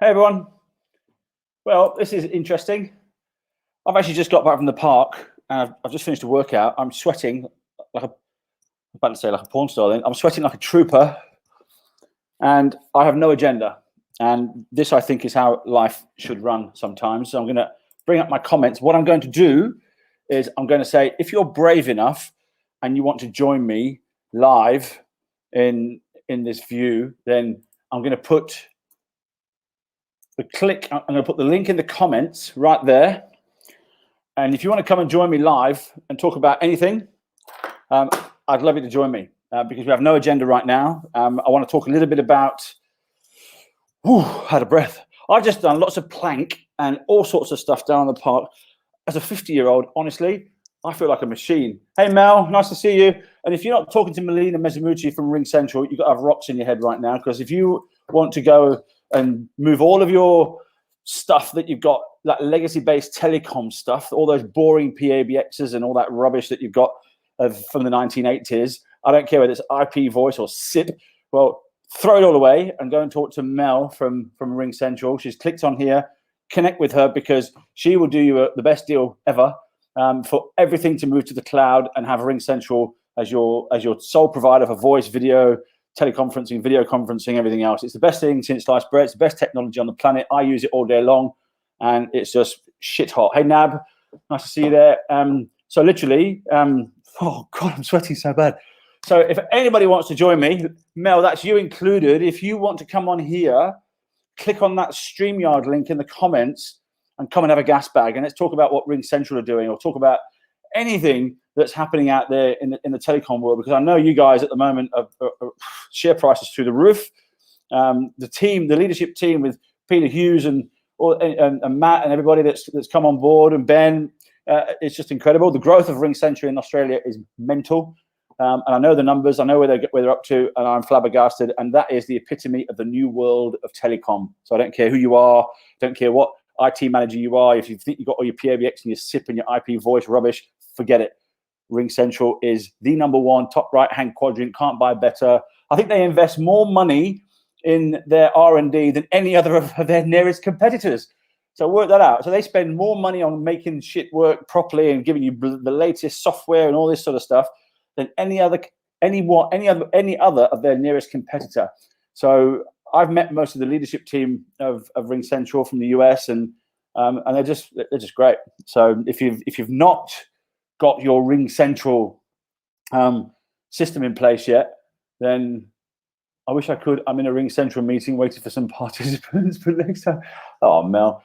Hey everyone. Well, this is interesting. I've actually just got back from the park and I've just finished a workout. I'm sweating like I'm about to say like a porn star then. I'm sweating like a trooper and I have no agenda. And this, I think, is how life should run sometimes. So I'm going to bring up my comments. What I'm going to do is I'm going to say, if you're brave enough and you want to join me live in this view, then I'm going to put I'm going to put the link in the comments right there. And if you want to come and join me live and talk about anything, I'd love you to join me because we have no agenda right now. I want to talk a little bit about, out of breath. I've just done lots of plank and all sorts of stuff down in the park. As a 50-year-old, honestly, I feel like a machine. Hey, Mel, nice to see you. And if you're not talking to Melina Mezamucci from Ring Central, you've got to have rocks in your head right now, because if you want to go and move all of your stuff that you've got, that legacy-based telecom stuff, all those boring PABXs and all that rubbish that you've got from the 1980s, I don't care whether it's IP voice or SIP, well, throw it all away and go and talk to Mel from Ring Central. She's clicked on here. Connect with her because she will do you the best deal ever for everything to move to the cloud and have Ring Central as your sole provider for voice, video, teleconferencing, video conferencing, everything else. It's the best thing since sliced bread. It's the best technology on the planet. I use it all day long, and it's just shit hot. Hey, Nab, nice to see you there. So literally, oh God, I'm sweating so bad. So if anybody wants to join me, Mel, that's you included. If you want to come on here, click on that StreamYard link in the comments and come and have a gas bag. And let's talk about what Ring Central are doing, or talk about anything that's happening out there in the telecom world, because I know you guys at the moment are share prices through the roof. The leadership team with Peter Hughes and Matt and everybody that's come on board, and Ben, it's just incredible. The growth of Ring Central in Australia is mental. And I know the numbers, I know where they're up to, and I'm flabbergasted. And that is the epitome of the new world of telecom. So I don't care who you are, don't care what IT manager you are. If you think you've got all your PABX and your SIP and your IP voice rubbish, forget it. Ring Central is the number one, top right-hand quadrant, can't buy better. I think they invest more money in their R&D than any other of their nearest competitors. So work that out. So they spend more money on making shit work properly and giving you the latest software and all this sort of stuff than any other of their nearest competitor. So I've met most of the leadership team of Ring Central from the US, and they're just great. So if you've not got your Ring Central system in place yet, then I wish I could. I'm in a Ring Central meeting waiting for some participants for next time. Oh, Mel.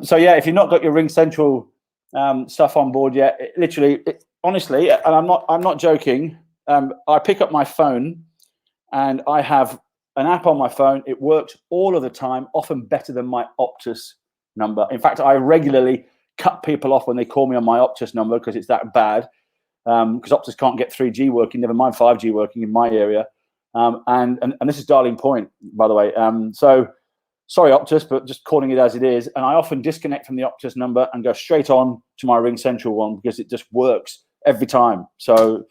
So yeah, if you've not got your Ring Central stuff on board yet, honestly, and I'm not joking. I pick up my phone and I have an app on my phone. It works all of the time, often better than my Optus number. In fact, I regularly cut people off when they call me on my Optus number because it's that bad. Because Optus can't get 3G working, never mind 5G working in my area. And this is Darling Point, by the way. So sorry, Optus, but just calling it as it is. And I often disconnect from the Optus number and go straight on to my Ring Central one because it just works every time. So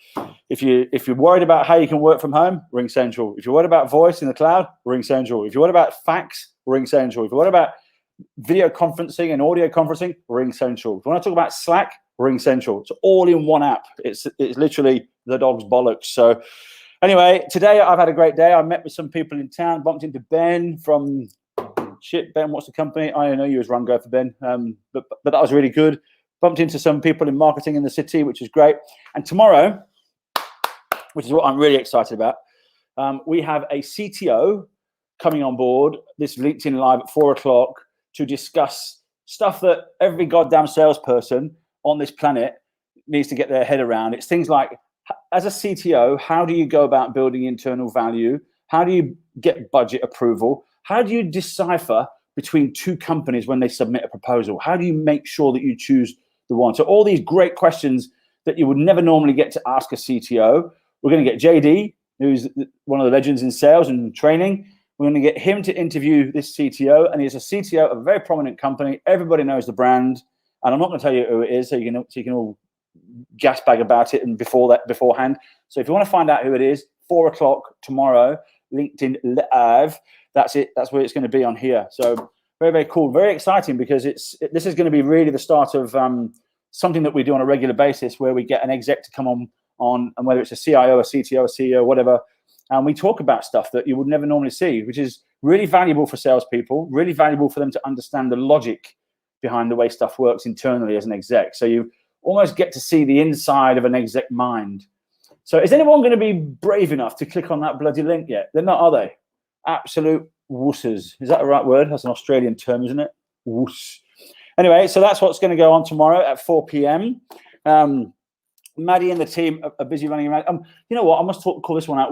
if you're worried about how you can work from home, Ring Central. If you're worried about voice in the cloud, Ring Central. If you're worried about fax, Ring Central. If you're worried about video conferencing and audio conferencing, Ring Central. If you want to talk about Slack, Ring Central. It's all in one app. It's literally the dog's bollocks. So anyway, today I've had a great day. I met with some people in town, bumped into Ben from Ben, what's the company? I don't know you as Rungo for Ben, but that was really good. Bumped into some people in marketing in the city, which is great. And tomorrow, which is what I'm really excited about, we have a CTO coming on board this LinkedIn Live at 4:00 to discuss stuff that every goddamn salesperson on this planet needs to get their head around. It's things like, as a CTO, how do you go about building internal value? How do you get budget approval? How do you decipher between two companies when they submit a proposal? How do you make sure that you choose the one? So all these great questions that you would never normally get to ask a CTO. We're going to get JD, who's one of the legends in sales and training. We're going to get him to interview this CTO, and he's a CTO of a very prominent company. Everybody knows the brand, and I'm not going to tell you who it is, so you can all gas bag about it and beforehand. So if you want to find out who it is, 4:00 tomorrow, LinkedIn Live. that's it. That's where it's going to be on here. So very, very cool, very exciting, because this is going to be really the start of something that we do on a regular basis, where we get an exec to come on, and whether it's a CIO, a CTO, a CEO, whatever, and we talk about stuff that you would never normally see, which is really valuable for salespeople, really valuable for them to understand the logic behind the way stuff works internally as an exec. So you almost get to see the inside of an exec mind. So is anyone going to be brave enough to click on that bloody link yet? They're not, are they? Absolute wusses. Is that the right word? That's an Australian term, isn't it? Wuss. Anyway, so that's what's going to go on tomorrow at 4 p.m. Maddie and the team are busy running around. You know what? I must call this one out.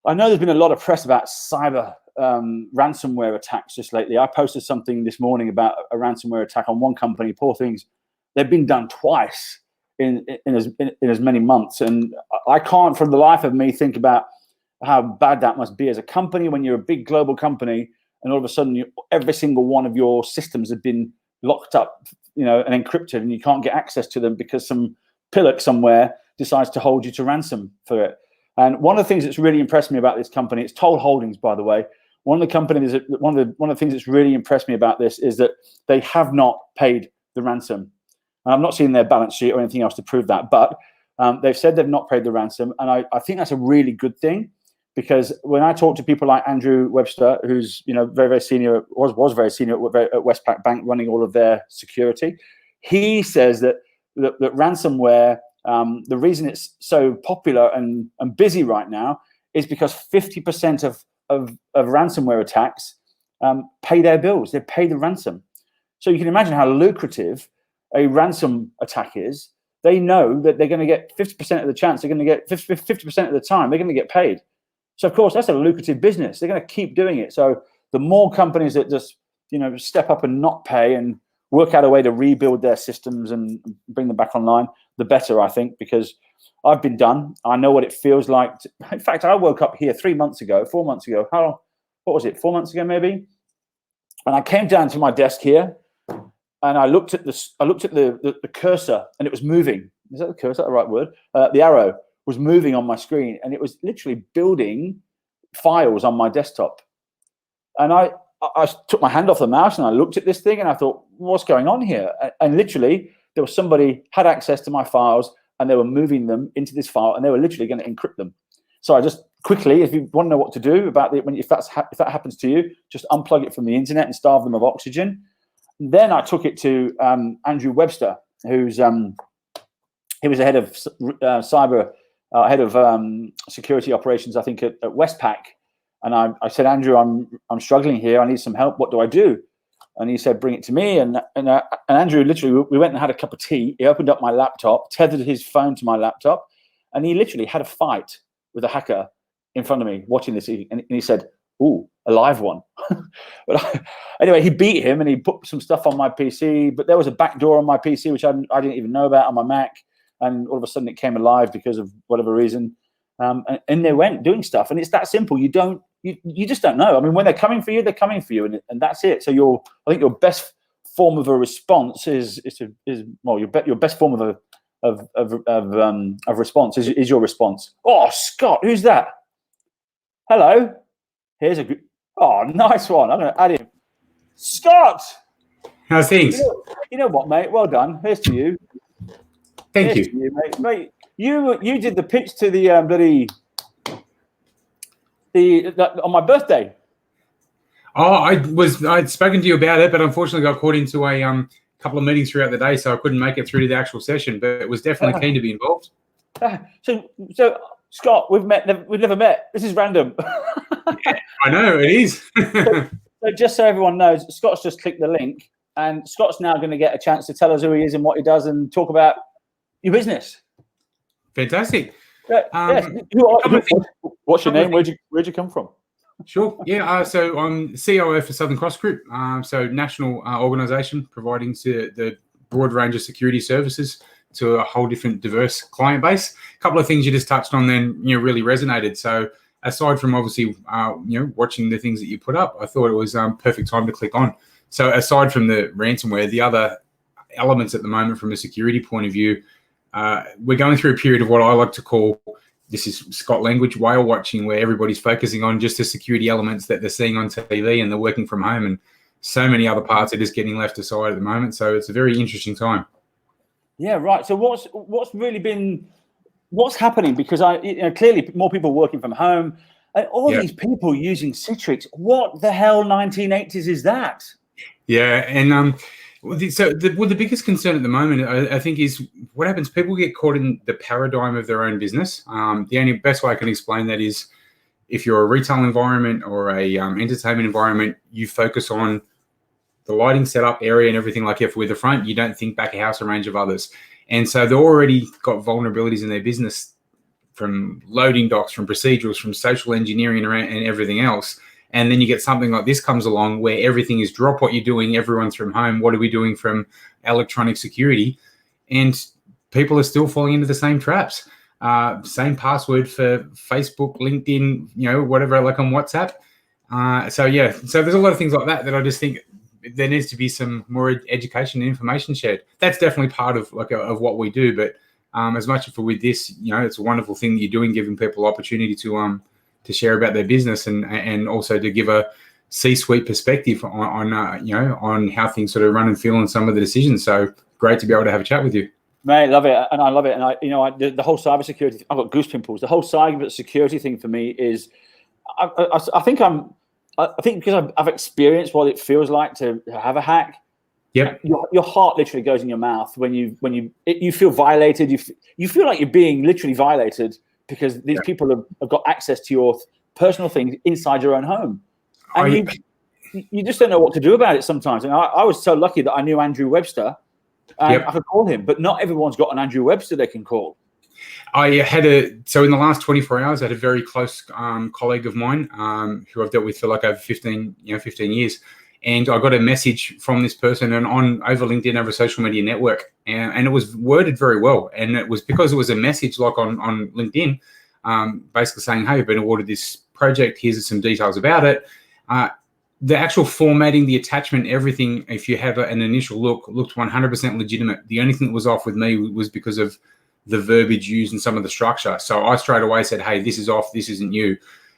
I know there's been a lot of press about cyber ransomware attacks just lately. I posted something this morning about a ransomware attack on one company. Poor things. They've been done twice in as many months. And I can't, for the life of me, think about how bad that must be as a company when you're a big global company and all of a sudden every single one of your systems have been locked up, and encrypted, and you can't get access to them because some pillock somewhere decides to hold you to ransom for it. And one of the things that's really impressed me about this company, it's Toll Holdings, by the way. One of the things that's really impressed me about this is that they have not paid the ransom. And I'm not seeing their balance sheet or anything else to prove that, but they've said they've not paid the ransom, and I think that's a really good thing, because when I talk to people like Andrew Webster, who's very, very senior, was very senior at Westpac Bank, running all of their security, he says that ransomware, the reason it's so popular and busy right now is because 50% of ransomware attacks pay their bills. They pay the ransom. So you can imagine how lucrative a ransom attack is. They know that they're going to get 50% of the chance. They're going to get 50% of the time. They're going to get paid. So of course that's a lucrative business. They're going to keep doing it. So the more companies that just step up and not pay and work out a way to rebuild their systems and bring them back online, the better, I think, because I've been done. I know what it feels like. In fact, I woke up here 4 months ago. What was it? 4 months ago, maybe. And I came down to my desk here, and I looked at the cursor, and it was moving. Is that the cursor? Is that the right word? The arrow was moving on my screen, and it was literally building files on my desktop. And I took my hand off the mouse and I looked at this thing and I thought, what's going on here? And literally, there was somebody had access to my files and they were moving them into this file and they were literally going to encrypt them. So I just quickly, if you want to know what to do about it, if that happens to you, just unplug it from the internet and starve them of oxygen. And then I took it to Andrew Webster, who's he was the head of cyber, head of security operations, I think, at Westpac. And I said, Andrew, I'm struggling here. I need some help. What do I do? And he said, bring it to me. And Andrew, literally, we went and had a cup of tea. He opened up my laptop, tethered his phone to my laptop, and he literally had a fight with a hacker in front of me watching this. And he said, ooh, a live one. But anyway, he beat him and he put some stuff on my PC. But there was a backdoor on my PC, which I didn't even know about, on my Mac. And all of a sudden it came alive because of whatever reason. And they went doing stuff. And it's that simple. You just don't know. I mean, when they're coming for you, they're coming for you, and that's it. So I think your best form of a response is your best form of response is your response. Oh, Scott, who's that? Hello. Here's a good. Oh, nice one. I'm going to add him. Scott. How's things? You know what, mate? Well done. Here's to you. Thank you. To you, mate. You did the pitch to the on my birthday. Oh, I'd spoken to you about it, but unfortunately got caught into a couple of meetings throughout the day, so I couldn't make it through to the actual session. But it was definitely keen to be involved. So Scott, we've never met. This is random. Yeah, I know it is. So just so everyone knows, Scott's just clicked the link, and Scott's now going to get a chance to tell us who he is and what he does, and talk about your business. Fantastic. Yes. What's your name? Where'd you come from? Sure. Yeah. So I'm COO for Southern Cross Group. So national organisation providing the broad range of security services to a whole different diverse client base. A couple of things you just touched on then, really resonated. So aside from obviously, watching the things that you put up, I thought it was perfect time to click on. So aside from the ransomware, the other elements at the moment from a security point of view, we're going through a period of what I like to call this is Scott language, whale watching, where everybody's focusing on just the security elements that they're seeing on TV and they're working from home, and so many other parts are just getting left aside at the moment. So it's a very interesting time. Yeah, right. So what's happening? Because clearly more people working from home, and all these people using Citrix. What the hell 1980s is that? Yeah, and the biggest concern at the moment, I think, is what happens. People get caught in the paradigm of their own business. The only best way I can explain that is if you're a retail environment or a entertainment environment, you focus on the lighting setup area and everything like that with the front. You don't think back a house, a range of others. And so they've already got vulnerabilities in their business, from loading docs, from procedurals, from social engineering and everything else. And then you get something like this comes along where everything is drop what you're doing, everyone's from home. What are we doing from electronic security? And people are still falling into the same traps. Same password for Facebook, LinkedIn, whatever, like on WhatsApp. So there's a lot of things like that I just think there needs to be some more education and information shared. That's definitely part of of what we do. But as much for with this, it's a wonderful thing that you're doing, giving people opportunity to share about their business and also to give a C-suite perspective on how things sort of run and feel on some of the decisions. So great to be able to have a chat with you. Mate, love it, and I love it, and the whole cybersecurity. I've got goose pimples. The whole cybersecurity thing for me is, I think because I've experienced what it feels like to have a hack. Yep. Your heart literally goes in your mouth when you feel violated. You feel like you're being literally violated because these people have got access to your personal things inside your own home, and you just don't know what to do about it sometimes. And I was so lucky that I knew Andrew Webster. I could call him, but not everyone's got an Andrew Webster they can call. So in the last 24 hours, I had a very close colleague of mine who I've dealt with for like over 15 years. And I got a message from this person over LinkedIn, over a social media network. And it was worded very well. And it was because it was a message like on LinkedIn, basically saying, hey, I've been awarded this project. Here's some details about it. The actual formatting, the attachment, everything, if you have an initial look, looked 100% legitimate. The only thing that was off with me was because of the verbiage used and some of the structure. So I straight away said, hey, this is off, this isn't you.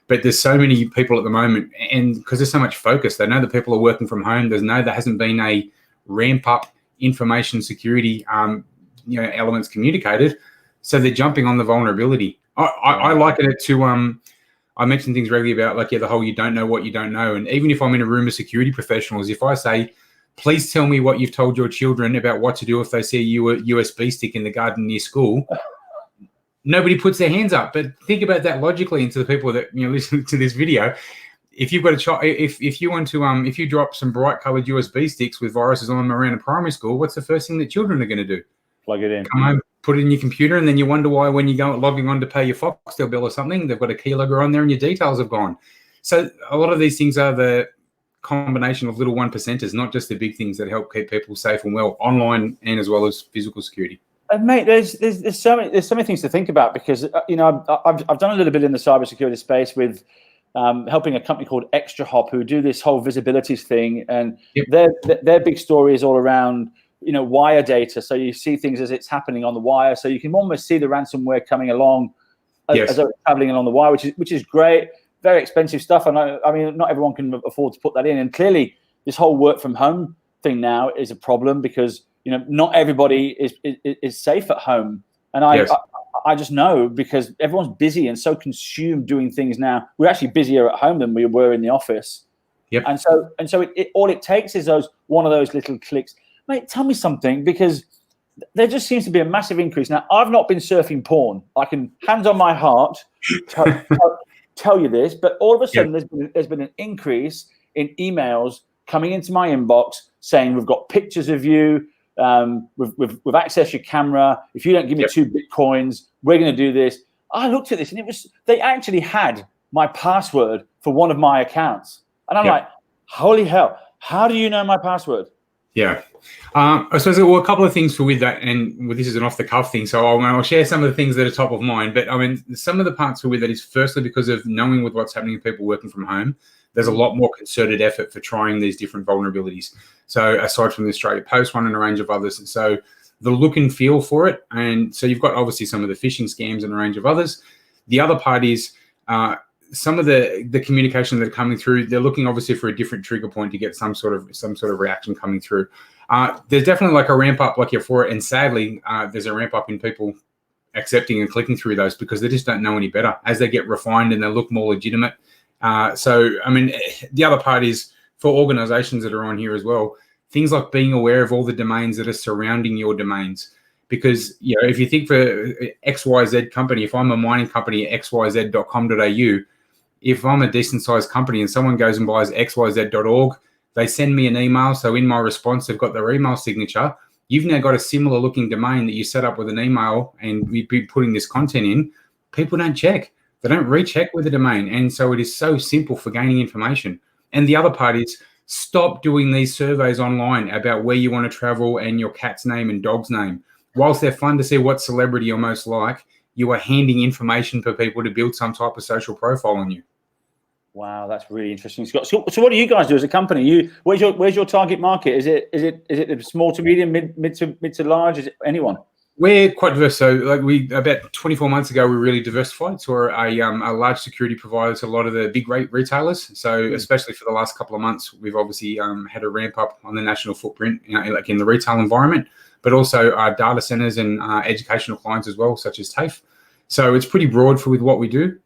But there's so many people at the moment, and because there's so much focus, they know that people are working from home. There hasn't been a ramp up information security, elements communicated. So they're jumping on the vulnerability. I liken it to, I mention things regularly about the whole, you don't know what you don't know. And even if I'm in a room of security professionals, if I say, please tell me what you've told your children about what to do if they see a USB stick in the garden near school, nobody puts their hands up. But think about that logically into the people that listen to this video. If you've got a child, if you want to, if you drop some bright coloured USB sticks with viruses on them around a primary school, what's the first thing that children are going to do? Plug it in. Come home, put it in your computer, and then you wonder why when you go logging on to pay your Foxtel bill or something, they've got a keylogger on there and your details have gone. So a lot of these things are the combination of little 1%ers, not just the big things that help keep people safe and well online and as well as physical security. Mate, there's so many things to think about because I've done a little bit in the cybersecurity space with helping a company called ExtraHop who do this whole visibilities thing, and their big story is all around wire data. So you see things as it's happening on the wire, so you can almost see the ransomware coming along as it's traveling along the wire, which is great. Very expensive stuff, and I mean, not everyone can afford to put that in. And clearly, this whole work from home thing now is a problem because not everybody is safe at home. And I just know because everyone's busy and so consumed doing things now. We're actually busier at home than we were in the office. Yep. And so all it takes is one of those little clicks. Mate, tell me something, because there just seems to be a massive increase. Now, I've not been surfing porn. I can, hand on my heart, tell you this, but all of a sudden there's been an increase in emails coming into my inbox saying we've got pictures of you, we've accessed your camera. If you don't give me 2 Bitcoins, we're going to do this. I looked at this and they actually had my password for one of my accounts. And I'm like, holy hell, how do you know my password? Yeah. I suppose there were a couple of things with that, and this is an off-the-cuff thing, so I'll share some of the things that are top of mind. But, I mean, some of the parts with that is firstly because of knowing with what's happening with people working from home, there's a lot more concerted effort for trying these different vulnerabilities. So aside from the Australia Post one and a range of others, and so the look and feel for it, and so you've got obviously some of the phishing scams and a range of others. The other part is some of the communication that are coming through. They're looking obviously for a different trigger point to get some sort of reaction coming through. There's definitely like a ramp up, like you're for it, and sadly, there's a ramp up in people accepting and clicking through those because they just don't know any better as they get refined and they look more legitimate. So, I mean, the other part is for organizations that are on here as well, things like being aware of all the domains that are surrounding your domains. Because, you know, if you think for XYZ company, if I'm a mining company at xyz.com.au, if I'm a decent sized company and someone goes and buys xyz.org, they send me an email. So in my response, they've got their email signature. You've now got a similar looking domain that you set up with an email and we've been putting this content in. People don't check. They don't recheck with the domain. And so it is so simple for gaining information. And the other part is stop doing these surveys online about where you want to travel and your cat's name and dog's name. Whilst they're fun to see what celebrity you're most like, you are handing information for people to build some type of social profile on you. Wow, that's really interesting, Scott. So what do you guys do as a company? Where's your target market? Is it small to medium, mid to large? Is it anyone? We're quite diverse. So, like about 24 months ago, we really diversified. So we're a large security provider to a lot of the big retailers. So, especially for the last couple of months, we've obviously had a ramp up on the national footprint, like in the retail environment, but also our data centers and educational clients as well, such as TAFE. So it's pretty broad with what we do.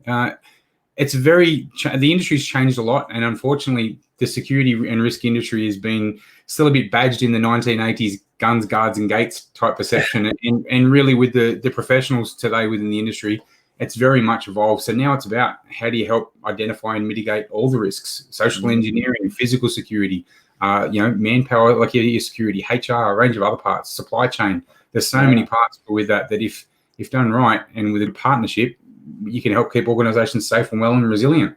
It's the industry's changed a lot, and unfortunately, the security and risk industry has been still a bit badged in the 1980s guns, guards, and gates type perception. and really, with the professionals today within the industry, it's very much evolved. So now it's about how do you help identify and mitigate all the risks: social engineering, physical security, manpower, like your security, HR, a range of other parts, supply chain. There's so many parts with that if done right and with a partnership, you can help keep organizations safe and well and resilient.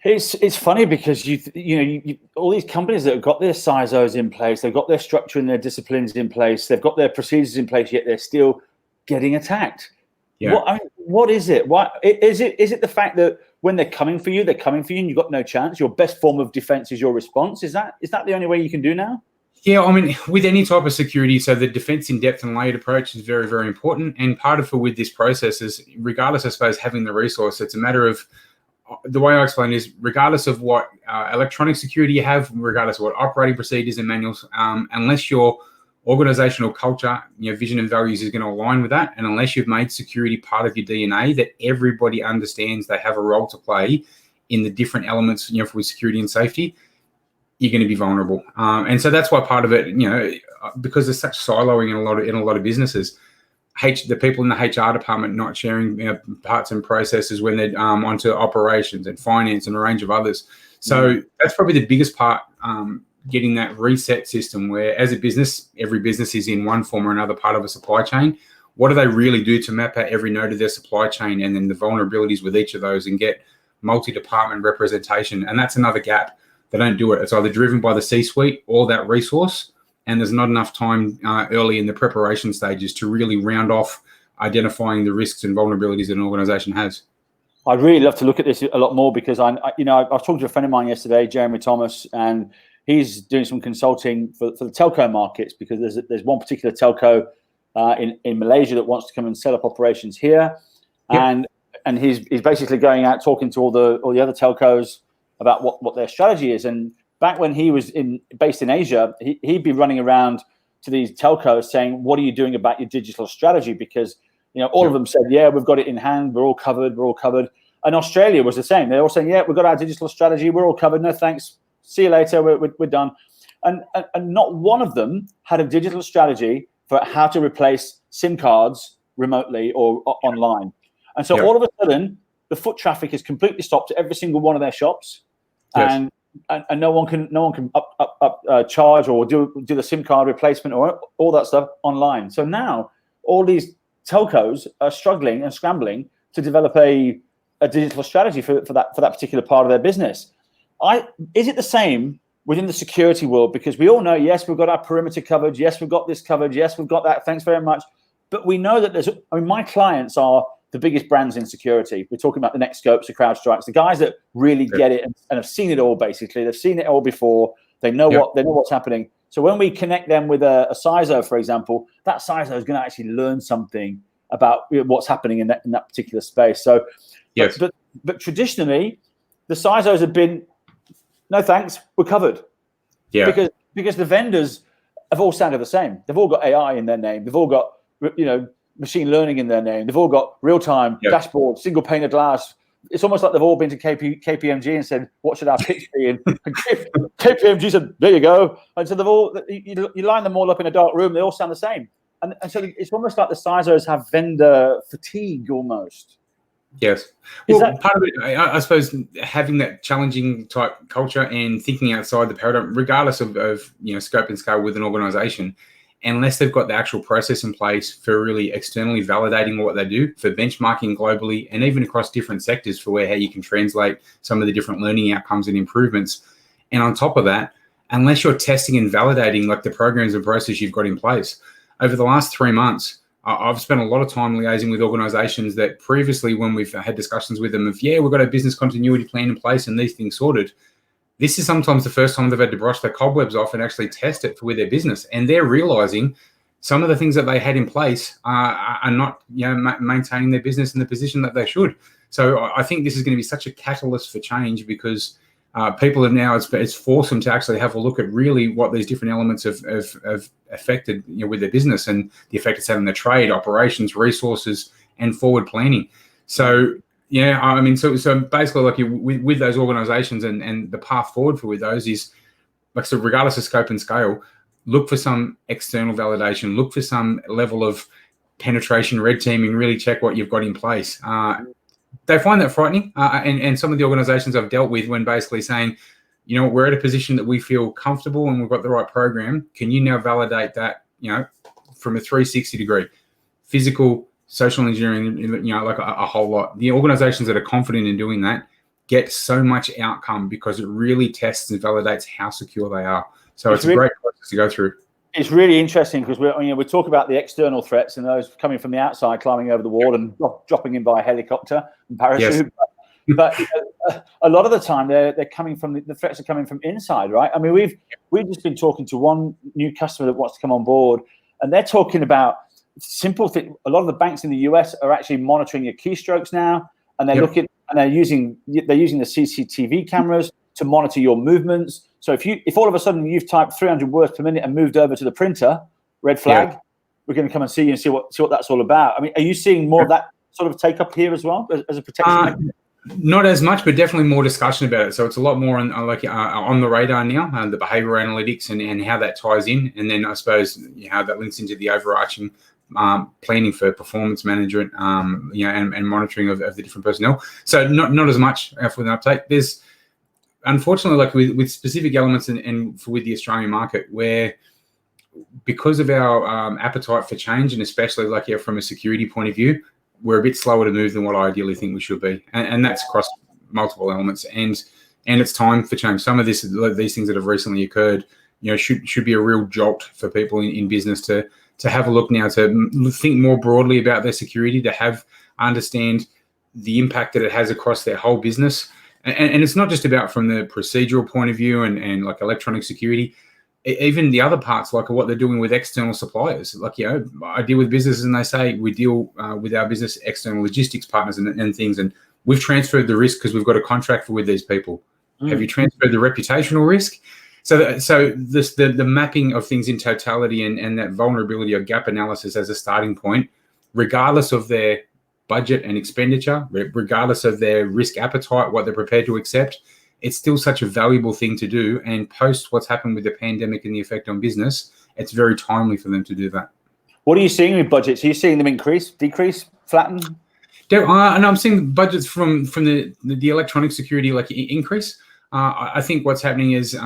It's funny because you all these companies that have got their CISOs in place, they've got their structure and their disciplines in place, they've got their procedures in place, yet they're still getting attacked. Yeah. What is it? Why is it the fact that when they're coming for you and you've got no chance? Your best form of defense is your response. Is that the only way you can do now? Yeah, I mean, with any type of security, so the defense in depth and layered approach is very, very important. And part of it with this process is, regardless, I suppose, having the resource, it's a matter of, the way I explain is, regardless of what electronic security you have, regardless of what operating procedures and manuals, unless your organizational culture, vision and values is going to align with that, and unless you've made security part of your DNA, that everybody understands they have a role to play in the different elements, for security and safety, you're going to be vulnerable. And so that's why part of it, because there's such siloing in a lot of businesses, the people in the HR department not sharing parts and processes when they're onto operations and finance and a range of others. So that's probably the biggest part, getting that reset system where, as a business, every business is in one form or another part of a supply chain. What do they really do to map out every node of their supply chain and then the vulnerabilities with each of those and get multi-department representation? And that's another gap. They don't do it. It's either driven by the C-suite or that resource, and there's not enough time early in the preparation stages to really round off identifying the risks and vulnerabilities that an organization has. I'd really love to look at this a lot more because I was talking to a friend of mine yesterday, Jeremy Thomas, and he's doing some consulting for the telco markets because there's one particular telco in Malaysia that wants to come and set up operations here, and he's basically going out talking to all the other telcos about what their strategy is. And back when he was based in Asia, he'd be running around to these telcos saying, "What are you doing about your digital strategy?" Because all of them said, "Yeah, we've got it in hand. We're all covered. And Australia was the same. They're all saying, "Yeah, we've got our digital strategy. We're all covered. No thanks. See you later. We're done." And not one of them had a digital strategy for how to replace SIM cards remotely or online. And so all of a sudden, the foot traffic is completely stopped at every single one of their shops, and no one can charge or do the SIM card replacement or all that stuff online. So now all these telcos are struggling and scrambling to develop a digital strategy for that particular part of their business. Is it the same within the security world? Because we all know, yes, we've got our perimeter covered. Yes, we've got this covered. Yes, we've got that. Thanks very much. But we know that my clients are the biggest brands in security. We're talking about the Nextscopes, the CrowdStrikes, the guys that really get it and have seen it all. Basically, they've seen it all before. They know what's happening. So when we connect them with a CISO, for example, that CISO is going to actually learn something about what's happening in that particular space. So Yes. But traditionally, the CISOs have been, no thanks, we're covered. Yeah. Because the vendors have all sounded the same. They've all got AI in their name. They've all got, machine learning in their name. They've all got real-time dashboard, single pane of glass. It's almost like they've all been to KPMG and said, what should our pitch be? And KPMG said, there you go. And so they've all, you line them all up in a dark room, they all sound the same. And so it's almost like the CISOs have vendor fatigue almost. Yes. Well, part of it, I suppose, having that challenging type culture and thinking outside the paradigm, regardless of scope and scale with an organization, unless they've got the actual process in place for really externally validating what they do, for benchmarking globally, and even across different sectors for how you can translate some of the different learning outcomes and improvements. And on top of that, unless you're testing and validating like the programs and processes you've got in place, over the last 3 months, I've spent a lot of time liaising with organizations that previously, when we've had discussions with them of, we've got a business continuity plan in place and these things sorted, this is sometimes the first time they've had to brush their cobwebs off and actually test it with their business. And they're realizing some of the things that they had in place are not maintaining their business in the position that they should. So I think this is going to be such a catalyst for change, because people have now, it's forced them to actually have a look at really what these different elements have affected with their business and the effect it's had on their trade, operations, resources, and forward planning. So so basically, like with those organizations and the path forward with those is, like, so regardless of scope and scale, look for some external validation, look for some level of penetration, red teaming, really check what you've got in place. They find that frightening, and some of the organizations I've dealt with, when basically saying, we're at a position that we feel comfortable and we've got the right program, can you now validate that, from a 360 degree, physical, social engineering, like a whole lot. The organizations that are confident in doing that get so much outcome because it really tests and validates how secure they are. So it's a great process to go through. It's really interesting because we talk about the external threats and those coming from the outside, climbing over the wall and dropping in by a helicopter and parachute. Yes. But a lot of the time, they're coming from the threats are coming from inside, right? I mean, we've just been talking to one new customer that wants to come on board, and they're talking about simple thing. A lot of the banks in the US are actually monitoring your keystrokes now, and they're looking and they're using the CCTV cameras to monitor your movements. So if all of a sudden you've typed 300 words per minute and moved over to the printer, red flag, we're going to come and see you and see what that's all about. I mean, are you seeing more of that sort of take up here as well as a protection? Not as much, but definitely more discussion about it. So it's a lot more on the radar now, the behavioral analytics and how that ties in, and then I suppose how that links into the overarching planning for performance management, and monitoring of the different personnel. So not as much for an uptake. There's unfortunately, like with specific elements and with the Australian market, where because of our appetite for change, and especially from a security point of view, we're a bit slower to move than what I ideally think we should be, and that's across multiple elements. And it's time for change. Some of these things that have recently occurred, should be a real jolt for people in business to have a look now, to think more broadly about their security, to understand the impact that it has across their whole business. And it's not just about from the procedural point of view and like electronic security, even the other parts, like what they're doing with external suppliers. I deal with businesses and they say we deal with our business external logistics partners and things, and we've transferred the risk because we've got a contract with these people. Have you transferred the reputational risk? So the mapping of things in totality and that vulnerability or gap analysis as a starting point, regardless of their budget and expenditure, regardless of their risk appetite, what they're prepared to accept, it's still such a valuable thing to do. And post what's happened with the pandemic and the effect on business, it's very timely for them to do that. What are you seeing with budgets? Are you seeing them increase, decrease, flatten? And I'm seeing budgets from the electronic security increase. I think what's happening is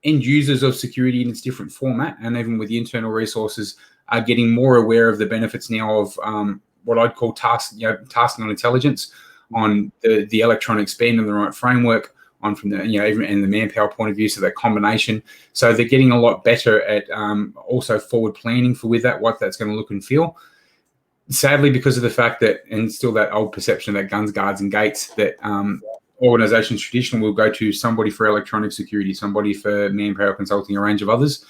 end users of security in its different format, and even with the internal resources, are getting more aware of the benefits now of what I'd call tasking on intelligence, on the electronic spend and the right framework, on from the even and the manpower point of view. So that combination. So they're getting a lot better at also forward planning for with that, what that's going to look and feel. Sadly, because of the fact that, and still that old perception that guns, guards, and gates, that organizations traditionally will go to somebody for electronic security, somebody for manpower consulting, a range of others.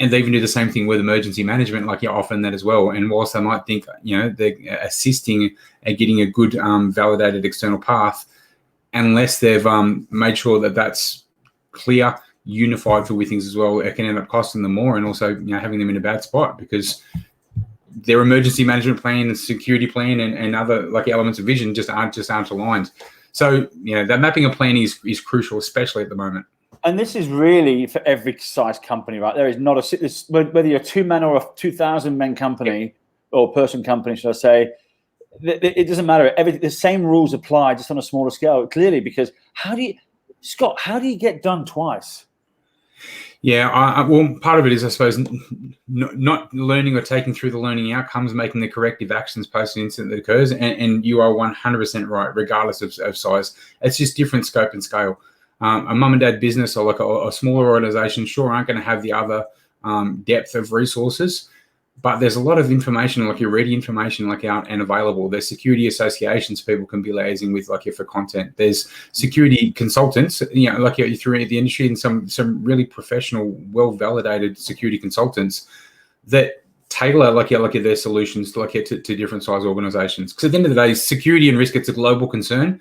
And they even do the same thing with emergency management, like you're offering that as well. And whilst they might think, they're assisting at getting a good validated external path, unless they've made sure that that's clear, unified for with things as well, it can end up costing them more, and also having them in a bad spot because their emergency management plan and security plan and other like elements of vision just aren't aligned. So that mapping a plan is crucial, especially at the moment. And this is really for every size company, right? There is not whether you're a 2-man or a 2,000-man company or person company, should I say, it doesn't matter. The same rules apply, just on a smaller scale, clearly. Because how do you get done twice? Yeah, well, part of it is, I suppose, not learning or taking through the learning outcomes, making the corrective actions post an incident that occurs. And you are 100% right, regardless of size. It's just different scope and scale. A mum and dad business or like a smaller organization sure aren't going to have the other depth of resources, but there's a lot of information, like your ready information, like out and available. There's security associations people can be liaising with, like for content. There's security consultants, like you're through the industry, and some really professional, well validated security consultants that tailor like their solutions to different size organizations. Because at the end of the day, security and risk, it's a global concern.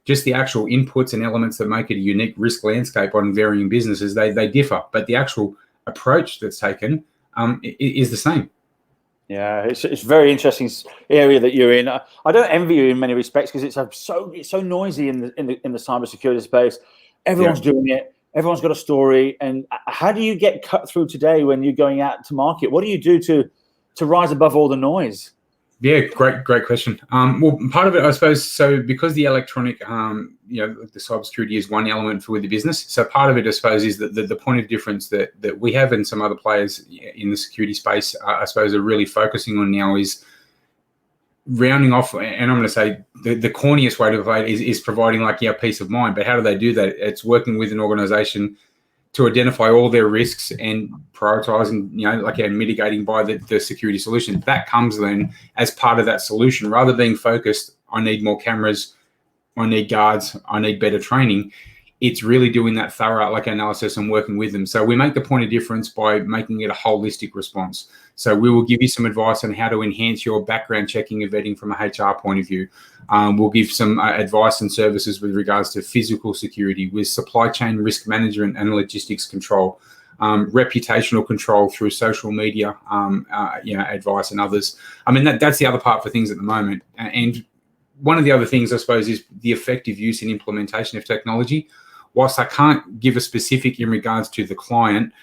Just the actual inputs and elements that make it a unique risk landscape on varying businesses, they differ, but the actual approach that's taken is the same. Yeah, it's a very interesting area that you're in. I don't envy you in many respects because it's so noisy in the cybersecurity space. Everyone's doing it. Everyone's got a story. And how do you get cut through today when you're going out to market? What do you do to rise above all the noise? Yeah, great question. Well, part of it, I suppose, so because the electronic, the cybersecurity is one element for the business. So part of it, I suppose, is that the point of difference that we have and some other players in the security space, I suppose, are really focusing on now is rounding off. And I'm going to say the corniest way to play it is providing peace of mind. But how do they do that? It's working with an organization to identify all their risks and prioritizing, mitigating by the security solution. That comes then as part of that solution, rather than being focused, I need more cameras, I need guards, I need better training. It's really doing that thorough analysis and working with them. So we make the point of difference by making it a holistic response. So we will give you some advice on how to enhance your background checking and vetting from a HR point of view. We'll give some advice and services with regards to physical security, with supply chain risk management and logistics control, reputational control through social media, advice and others. I mean, that's the other part for things at the moment. And one of the other things, I suppose, is the effective use and implementation of technology. Whilst I can't give a specific in regards to the client,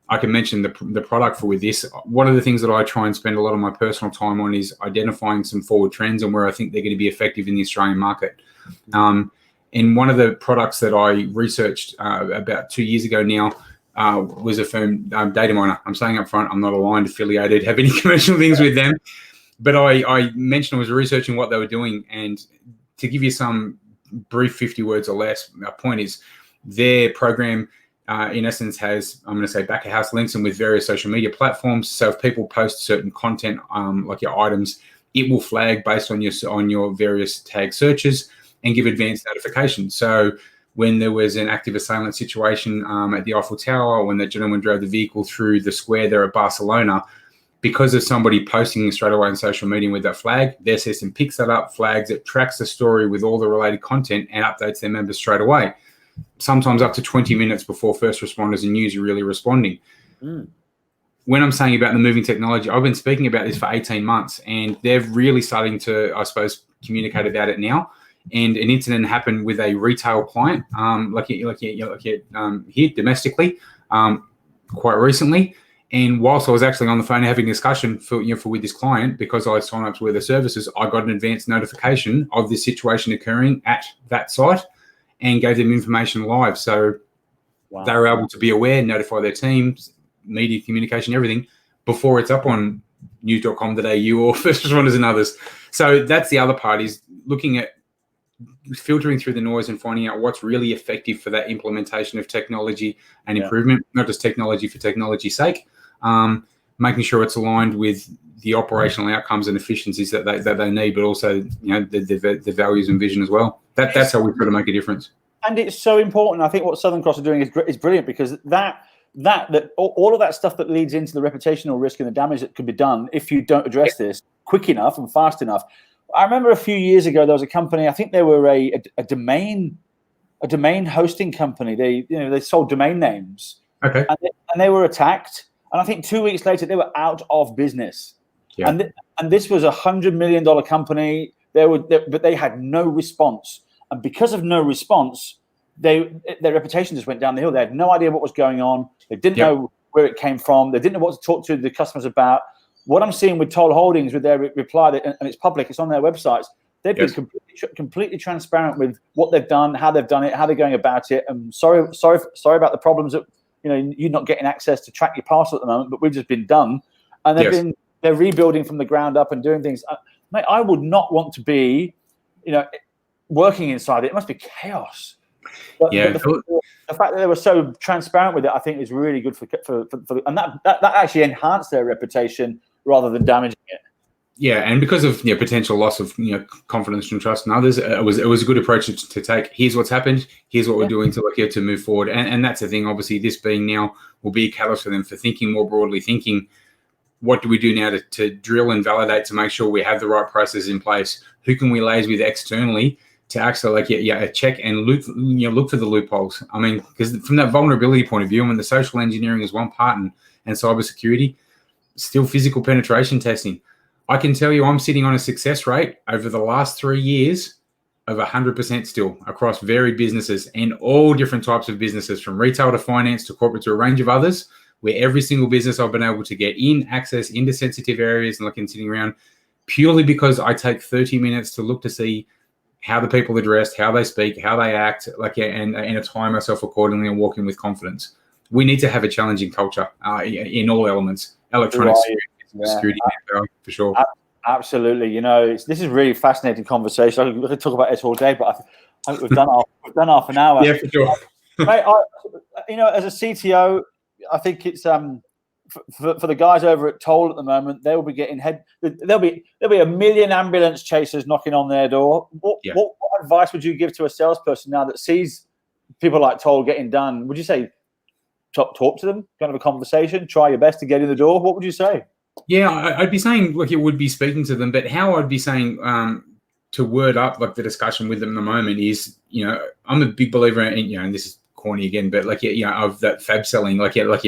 I can mention the product for with this. One of the things that I try and spend a lot of my personal time on is identifying some forward trends and where I think they're going to be effective in the Australian market. And one of the products that I researched about 2 years ago now was a firm, Dataminer. I'm saying up front, I'm not aligned, affiliated, have any commercial things with them. But I mentioned I was researching what they were doing. And to give you some brief 50 words or less, my point is their program, in essence, has, I'm going to say, back of house links and with various social media platforms. So if people post certain content, like your items, it will flag based on your various tag searches and give advanced notification. So when there was an active assailant situation at the Eiffel Tower, when the gentleman drove the vehicle through the square there at Barcelona, because of somebody posting straight away on social media with that flag, their system picks that up, flags it, tracks the story with all the related content, and updates their members straight away. Sometimes up to 20 minutes before first responders and news are really responding. When I'm saying about the moving technology, I've been speaking about this for 18 months, and they're really starting to, I suppose, communicate about it now. And an incident happened with a retail client, here domestically, quite recently. And whilst I was actually on the phone having a discussion for with this client, because I signed up to their services, I got an advanced notification of this situation occurring at that site and gave them information live. So they were able to be aware, notify their teams, media communication, everything before it's up on news.com.au or first responders and others. So that's the other part, is looking at filtering through the noise and finding out what's really effective for that implementation of technology and improvement, not just technology for technology's sake, making sure it's aligned with the operational outcomes and efficiencies that they need, but also the values and vision as well. That's how we've got to make a difference. And it's so important. I think what Southern Cross are doing is brilliant, because that that all of that stuff that leads into the reputational risk and the damage that could be done if you don't address this quick enough and fast enough. I remember a few years ago there was a company. I think they were a domain hosting company. They sold domain names. Okay. And they were attacked. And I think 2 weeks later they were out of business. Yeah. And this was $100 million company. But they had no response. And because of no response, their reputation just went down the hill. They had no idea what was going on. They didn't know where it came from. They didn't know what to talk to the customers about. What I'm seeing with Toll Holdings, with their reply, and it's public, it's on their websites. They've been completely transparent with what they've done, how they've done it, how they're going about it. And sorry about the problems that you're not getting access to track your parcel at the moment, but we've just been done. And they're rebuilding from the ground up and doing things. Mate, I would not want to be, working inside it. It must be chaos. But the fact that they were so transparent with it, I think, is really good for and that actually enhanced their reputation rather than damaging it. Yeah, and because of potential loss of confidence and trust in others, it was a good approach to take. Here's what's happened. Here's what we're doing to move forward, and that's the thing. Obviously, this being now will be a catalyst for them for thinking more broadly. Thinking, what do we do now to drill and validate to make sure we have the right processes in place? Who can we liaise with externally to actually check and look for the loopholes? I mean, because from that vulnerability point of view, when the social engineering is one part and cybersecurity, still physical penetration testing. I can tell you I'm sitting on a success rate over the last 3 years of 100% still across varied businesses and all different types of businesses, from retail to finance to corporate to a range of others, where every single business I've been able to get access into sensitive areas and sitting around purely because I take 30 minutes to look to see how the people are dressed, how they speak, how they act, and attire myself accordingly and walk in with confidence. We need to have a challenging culture in all elements, electronic security, for sure. Absolutely. This is really fascinating conversation. I could talk about this all day, but I think we've done half an hour. Yeah, for sure. Mate, as a CTO, I think it's for the guys over at Toll at the moment, they will be getting there'll be a million ambulance chasers knocking on their door. What advice would you give to a salesperson now that sees people like Toll getting done? Would you say talk to them, kind of a conversation, try your best to get in the door? What would you say? Yeah, I'd be saying, it would be speaking to them, but how I'd be saying to word up the discussion with them at the moment is, I'm a big believer in, and this is corny again, but of that fab selling,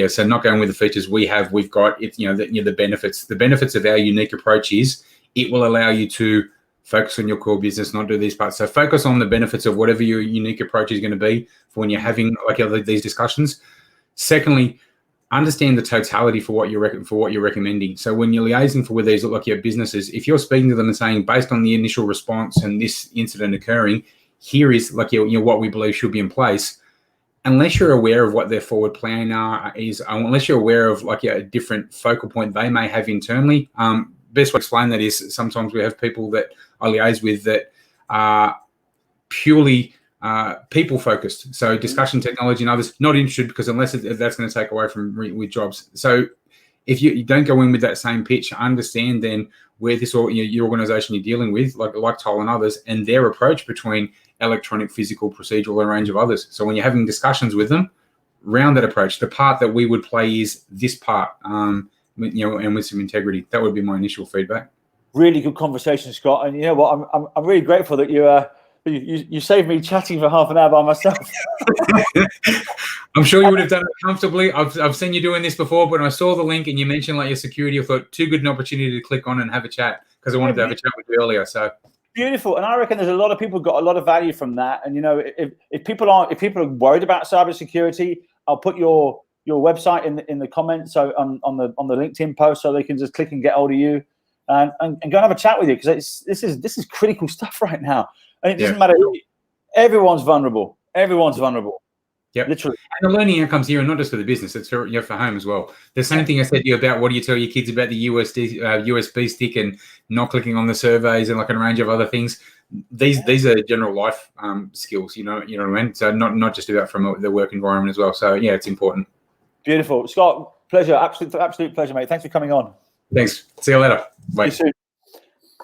so not going with the features we've got, it's, the benefits. The benefits of our unique approach is it will allow you to focus on your core business, not do these parts. So focus on the benefits of whatever your unique approach is going to be for when you're having these discussions. Secondly, understand the totality for what you're recommending. So when you're liaising with these businesses, if you're speaking to them and saying, based on the initial response and this incident occurring, here is what we believe should be in place. Unless you're aware of what their forward plan is, unless you're aware of a different focal point they may have internally, best way to explain that is sometimes we have people that I liaise with that are purely people focused, so discussion technology and others not interested, because unless that's going to take away from with jobs. So if you don't go in with that same pitch, understand then where this your organization you're dealing with, like Toll and others, and their approach between electronic, physical, procedural, and a range of others. So when you're having discussions with them, round that approach. The part that we would play is this part, and with some integrity. That would be my initial feedback. Really good conversation, Scott. And you know what? I'm really grateful that you saved me chatting for half an hour by myself. I'm sure you would have done it comfortably. I've seen you doing this before, but when I saw the link and you mentioned your security, I thought too good an opportunity to click on and have a chat, because I wanted to have a chat with you earlier. So beautiful. And I reckon there's a lot of people got a lot of value from that. And if people are worried about cybersecurity, I'll put your website in the comments, so on the LinkedIn post, so they can just click and get hold of you and go and have a chat with you, because this is critical stuff right now. And it doesn't matter who. Everyone's vulnerable. Yeah, literally. And the learning outcomes here are not just for the business; it's for home as well. The same thing I said to you about what do you tell your kids about the USB stick and not clicking on the surveys and a range of other things. These are general life skills. You know what I mean. So not just about from the work environment as well. So yeah, it's important. Beautiful, Scott. Pleasure. Absolute pleasure, mate. Thanks for coming on. Thanks. See you later. Bye. See you soon.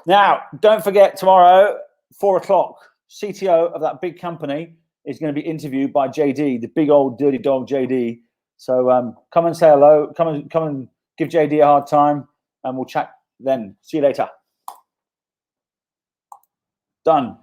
Now, don't forget, tomorrow, 4:00, CTO of that big company is going to be interviewed by JD, the big old dirty dog JD. So come and say hello. Come and give JD a hard time, and we'll chat then. See you later. Done.